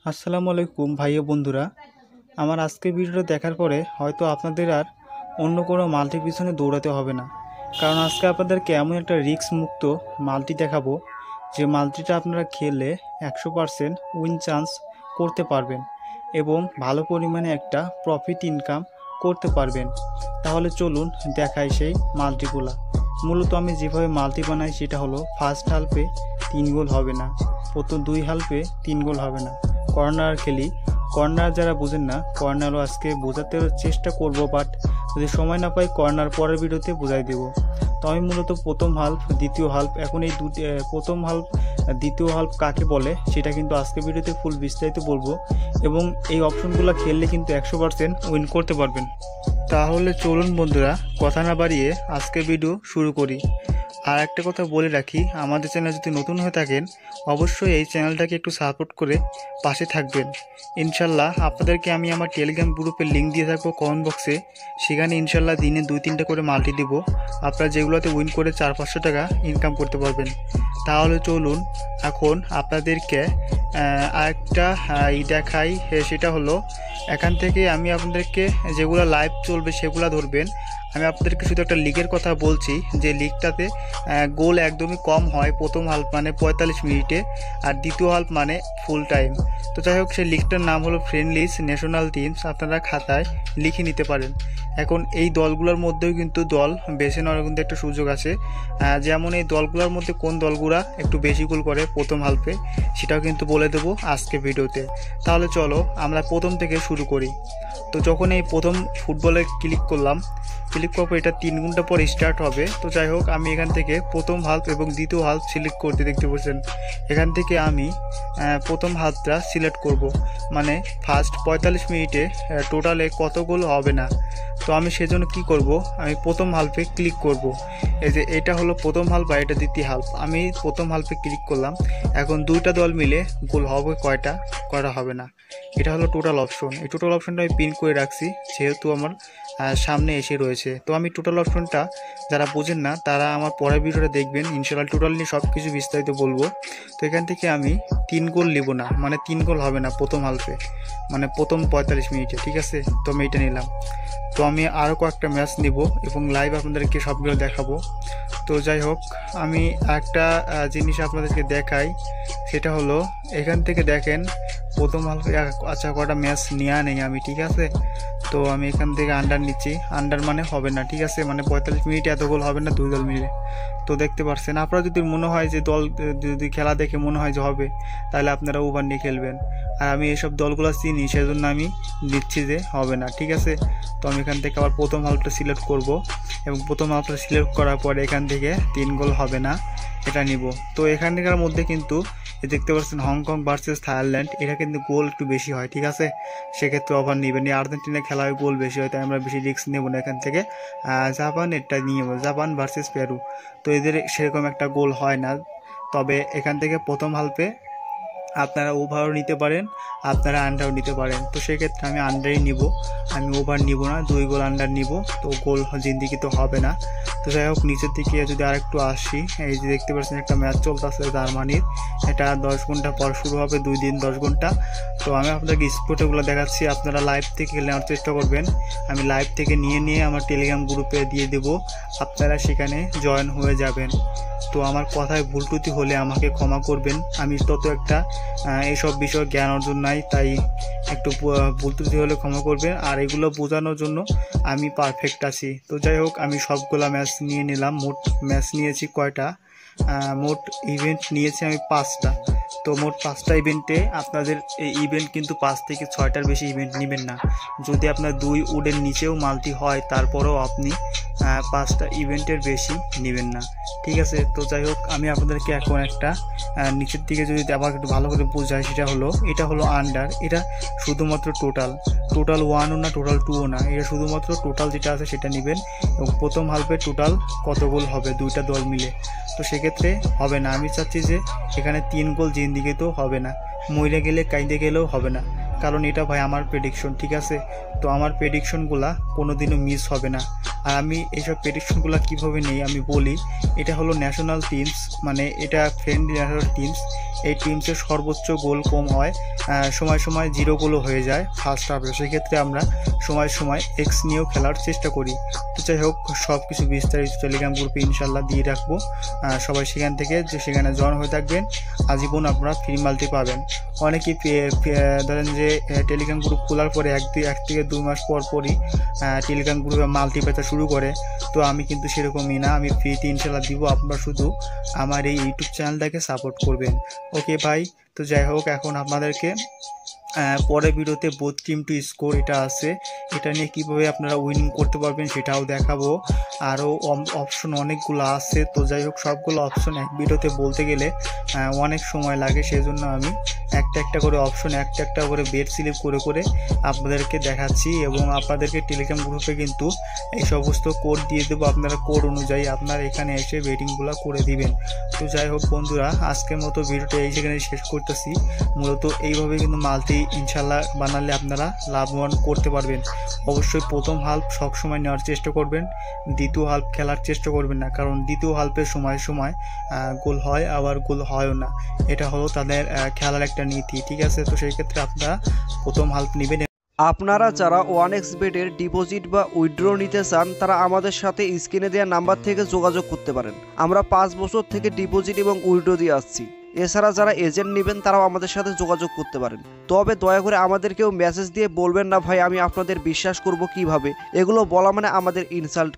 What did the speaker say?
আসসালামু আলাইকুম ভাই ও বন্ধুরা। আমার আজকের ভিডিওটা দেখার পরে হয়তো আপনাদের আর অন্য কোনো মাল্টির পিছনে দৌড়াতে হবে না, কারণ আজকে আপনাদেরকে এমন একটা রিস্ক মুক্ত মাল্টি দেখাবো যে মাল্টিটা আপনারা খেললে 100% উইন চান্স করতে পারবেন এবং ভালো পরিমাণে একটা প্রফিট ইনকাম করতে পারবেন। তাহলে চলুন দেখাই সেই মাল্টিগুলা। মূলত আমি যেভাবে মাল্টি বানাই সেটা হলো ফার্স্ট হাল্পে 3 গোল হবে না, প্রথম 2 হাল্পে 3 গোল হবে না, কর্নার খেলি। কর্নার যারা বোঝেন না, কর্নারও আজকে বোঝাতে চেষ্টা করব, বাট যদি সময় না পাই কর্নার পরের ভিডিওতে বোঝাই দেব। তো আমি মূলত প্রথম হাল্প দ্বিতীয় হাল্প, এখন এই দুটি প্রথম হাল্প দ্বিতীয় হাল্প কাকে বলে সেটা কিন্তু আজকে ভিডিওতে ফুল বিস্তারিত বলবো, এবং এই অপশনগুলো খেললে কিন্তু 100% উইন করতে পারবেন। তাহলে চলুন বন্ধুরা, কথা না বাড়িয়ে আজকের ভিডিও শুরু করি। আর একটা কথা বলে রাখি, আমাদের চ্যানেল যদি নতুন হয়ে থাকেন অবশ্যই এই চ্যানেলটাকে একটু সাপোর্ট করে পাশে থাকবেন। ইনশাল্লাহ আপনাদেরকে আমি আমার টেলিগ্রাম গ্রুপের লিঙ্ক দিয়ে থাকবো কমেন্ট বক্সে, সেখানে ইনশাল্লাহ দিনে 2-3টা করে মাল্টি দিব, আপনারা যেগুলোতে উইন করে 400-500 টাকা ইনকাম করতে পারবেন। তাহলে চলুন এখন আপনাদেরকে আরেকটা দেখাই, সেটা হলো এখান থেকে আমি আপনাদেরকে যেগুলো লাইভ চলবে সেগুলো ধরবেন। আমি আপনাদেরকে শুধু একটা লিগের কথা বলছি, যে লিগটাতে গোল একদমই কম হয়, প্রথম হাল্প মানে 45 মিনিটে আর দ্বিতীয় হাল্প মানে ফুল টাইম। তো যাই হোক, সেই লিগটার নাম হলো ফ্রেন্ডলিস ন্যাশনাল টিমস, আপনারা খাতায় লিখে নিতে পারেন। এখন এই দলগুলোর মধ্যেও কিন্তু দল বেছে নেওয়ার কিন্তু একটা সুযোগ আছে, যেমন এই দলগুলোর মধ্যে কোন দলগুলা একটু বেশি গোল করে প্রথম হাল্পে সেটাও কিন্তু বলে দেবো আজকে ভিডিওতে। তাহলে চলো আমরা প্রথম থেকে শুরু করি। তো যখন এই প্রথম ফুটবলে ক্লিক করার পর এটা 3 ঘন্টা পর স্টার্ট হবে। তো যাই হোক, আমি এখান থেকে প্রথম হাল্প এবং দ্বিতীয় হাল্প সিলেক্ট করতে দেখতে পাচ্ছেন। এখান থেকে আমি প্রথম হাল্পটা সিলেক্ট করব, মানে ফার্স্ট 45 মিনিটে টোটালে কত গোল হবে না। তো আমি সেজন্য কি করব, আমি প্রথম হাল্পে ক্লিক করব। এই যে এটা হলো প্রথম হাল্প আর এটা দ্বিতীয় হাল্প, আমি প্রথম হাল্পে ক্লিক করলাম। এখন দুইটা দল মিলে গোল হবে কয়টা হবে না, এটা হলো টোটাল অপশন। এই টোটাল অপশনটা আমি পিন করে রাখছি যেহেতু আমার সামনে এসে রয়েছে। তো আমি টোটাল অপশনটা যারা বোঝেন না তারা আমার পরের ভিডিওটা দেখবেন, ইনশাআল্লাহ টোটাল নিয়ে সব কিছু বিস্তারিত বলবো। তো এখান থেকে আমি 3 গোল নিব না, মানে 3 গোল হবে না প্রথম হাল্পে, মানে প্রথম 45 মিনিটে, ঠিক আছে। তো আমি এটা নিলাম। তো আমি আরও কয়েকটা ম্যাচ নিব এবং লাইভ আপনাদেরকে সবগুলো দেখাবো। তো যাই হোক, আমি একটা জিনিস আপনাদেরকে দেখাই, সেটা হলো এখান থেকে দেখেন প্রথম হাল্পে আচ্ছা কটা ম্যাচ নেওয়া নেই আমি, ঠিক আছে। তো আমি এখান থেকে আন্ডার নিচ্ছি, আন্ডার মানে হবে না, ঠিক আছে, মানে 45 মিনিটে এত গোল হবে না 2 দল মিলে। তো দেখতে পাচ্ছেন, আপনারা যদি মনে হয় যে দল যদি খেলা দেখে মনে হয় যে হবে, তাহলে আপনারা ওভার নিয়ে খেলবেন। আর আমি এইসব দলগুলো চিনি সেজন্য আমি দিচ্ছি যে হবে না, ঠিক আছে। তো আমি এখান থেকে আবার প্রথম হাল্পটা সিলেক্ট করব এবং প্রথম হাল্পটা সিলেক্ট করার পরে এখান থেকে 3 গোল হবে না এটা নিব। তো এখানকার মধ্যে কিন্তু দেখতে পাচ্ছেন হংকং ভার্সেস থাইল্যান্ড, এটা কিন্তু গোল একটু বেশি হয়, ঠিক আছে। সেক্ষেত্রে ওভার নেবেন। আর্জেন্টিনা খেলায় গোল বেশি হয়, তাই আমরা বেশি রিস্ক নেব না। এখান থেকে জাপান এটা নিয়ে জাপান ভার্সেস পেরু, তো এদের সেরকম একটা গোল হয় না। তবে এখান থেকে প্রথম হাল্পে আপনারা ওভারও নিতে পারেন, আপনারা আন্ডারও নিতে পারেন। তো সেক্ষেত্রে আমি আন্ডারই নিব, আমি ওভার নিব না, 2 গোল আন্ডার নিব। তো গোল জিন্দিগি তো হবে না। তো যাই হোক, নিচের দিকে যদি আরেকটু আসি, এই যে দেখতে পাচ্ছেন একটা ম্যাচ চলতেছে জার্মানির, এটা 10 ঘন্টা পর শুরু হবে, 2 দিন 10 ঘন্টা। তো আমি আপনাদেরকে স্পোর্টগুলো দেখাচ্ছি, আপনারা লাইভ থেকে নেওয়ার চেষ্টা করবেন। আমি লাইভ থেকে নিয়ে আমার টেলিগ্রাম গ্রুপে দিয়ে দেব, আপনারা সেখানে জয়েন হয়ে যাবেন। তো আমার কথায় ভুল ত্রুটি হলে আমাকে ক্ষমা করবেন, আমি তত একটা এইসব বিষয়ে জ্ঞান অর্জন নাই, তাই একটু ভুল ত্রুটি হলে ক্ষমা করবেন। আর এগুলো বোঝানোর জন্য আমি পারফেক্ট আছি। তো যাই হোক, আমি সবগুলা ম্যাচ নিয়ে নিলাম। মোট ম্যাচ নিয়েছি কয়টা, মোট ইভেন্ট নিয়েছি আমি 5টা। তো মোট 5টা ইভেন্টে আপনাদের এই ইভেন্ট কিন্তু 5 থেকে 6টার বেশি ইভেন্ট নেবেন না। যদি আপনার 2 উডের নিচেও মাল্টি হয় তারপরেও আপনি 5টা ইভেন্টের বেশি নেবেন না, ঠিক আছে। তো যাই হোক, আমি আপনাদেরকে এখন একটা নিচের দিকে যদি আবার একটু ভালো করে বোঝাই, সেটা হলো এটা হলো আন্ডার, এটা শুধুমাত্র টোটাল 1ও না, টোটাল 2ও না, এটা শুধুমাত্র টোটাল যেটা আছে সেটা নেবেন। এবং প্রথম হাল্পে টোটাল কত গোল হবে 2টা দল মিলে, তো সেক্ষেত্রে হবে না। আমি চাচ্ছি যে এখানে 3 গোল জিন্দিগি তো হবে না, মরে গেলে কাইন্দে গেলেও হবে না, কারণ এটা ভাই আমার প্রেডিকশন, ঠিক আছে? তো আমার প্রেডিকশনগুলা কোনোদিনও মিস হবে না। আর আমি এইসব প্রেডিকশনগুলো কীভাবে নেই আমি বলি। এটা হলো ন্যাশনাল টিমস, মানে এটা ফ্রেন্ডলি ন্যাশনাল টিমস। এই টিমসের সর্বোচ্চ গোল কম হয়, সময় সময় 0 গোলও হয়ে যায় ফার্স্ট হাফে। সেক্ষেত্রে আমরা সময় সময় এক্স নিয়েও খেলার চেষ্টা করি। তো যাই হোক, সব কিছু বিস্তারিত টেলিগ্রাম গ্রুপে ইনশাল্লাহ দিয়ে রাখবো। সবাই সেখান থেকে সেখানে জয়েন হয়ে থাকবেন, আজীবন আপনারা ফ্রি মাল্টি পাবেন। অনেকেই ধরেন যে টেলিগ্রাম গ্রুপ খোলার পরে 1 থেকে 2 মাস পর পরই টেলিগ্রাম গ্রুপে মাল্টি পেতে শুরু করে। তো আমি কিন্তু সেরকমই না, আমি ফ্রিতে ইনশাল্লাহ দিব। আপনারা শুধু আমার এই ইউটিউব চ্যানেলটাকে সাপোর্ট করবেন। ওকে ভাই, তো যাই হোক, এখন আপনাদেরকে পরের ভিডিওতে বোথ টিম টু স্কোর এটা আছে, এটা নিয়ে কীভাবে আপনারা উইনিং করতে পারবেন সেটাও দেখাবো। আরও অপশন অনেকগুলো আছে। তো যাই হোক, সবগুলো অপশন এক ভিডিওতে বলতে গেলে অনেক সময় লাগে, সেজন্য আমি একটা একটা করে অপশন, একটা একটা করে বেড সিলেক্ট করে করে আপনাদেরকে দেখাচ্ছি। এবং আপনাদেরকে টেলিগ্রাম গ্রুপে কিন্তু এই সমস্ত কোড দিয়ে দেবো, আপনারা কোড অনুযায়ী আপনারা এখানে এসে বেটিংগুলো করে দিবেন। তো যাই হোক বন্ধুরা, আজকের মতো ভিডিওটা এই সেখানে শেষ করতেছি। মূলত এইভাবে কিন্তু মাল্টি ইনশাল্লাহ বানালে আপনারা লাভবান করতে পারবেন। অবশ্যই প্রথম হাল্প সবসময় নেওয়ার চেষ্টা করবেন, দ্বিতীয় হাল্প খেলার চেষ্টা করবেন না, কারণ দ্বিতীয় হাল্পের সময় সময় গোল হয়, আবার গোল হয়ও না। এটা হলো তাদের খেলার একটা নীতি, ঠিক আছে? তো সেই ক্ষেত্রে আপনারা প্রথম হাল্প নেবেন। আপনারা যারা 1xBet-এর ডিপোজিট বা উইথড্র নিতে চান তারা আমাদের সাথে স্ক্রিনে দেওয়া নাম্বার থেকে যোগাযোগ করতে পারেন। আমরা 5 বছর থেকে ডিপোজিট এবং উইথড্র দিয়ে আসছি। এছাড়া যারা এজেন্ট নেবেন তারাও আমাদের সাথে যোগাযোগ করতে পারেন। তবে দয়া করে আমাদেরকেও মেসেজ দিয়ে বলবেন না ভাই আমি আপনাদের বিশ্বাস করব কিভাবে, এগুলো বলা মানে আমাদের ইনসাল্ট।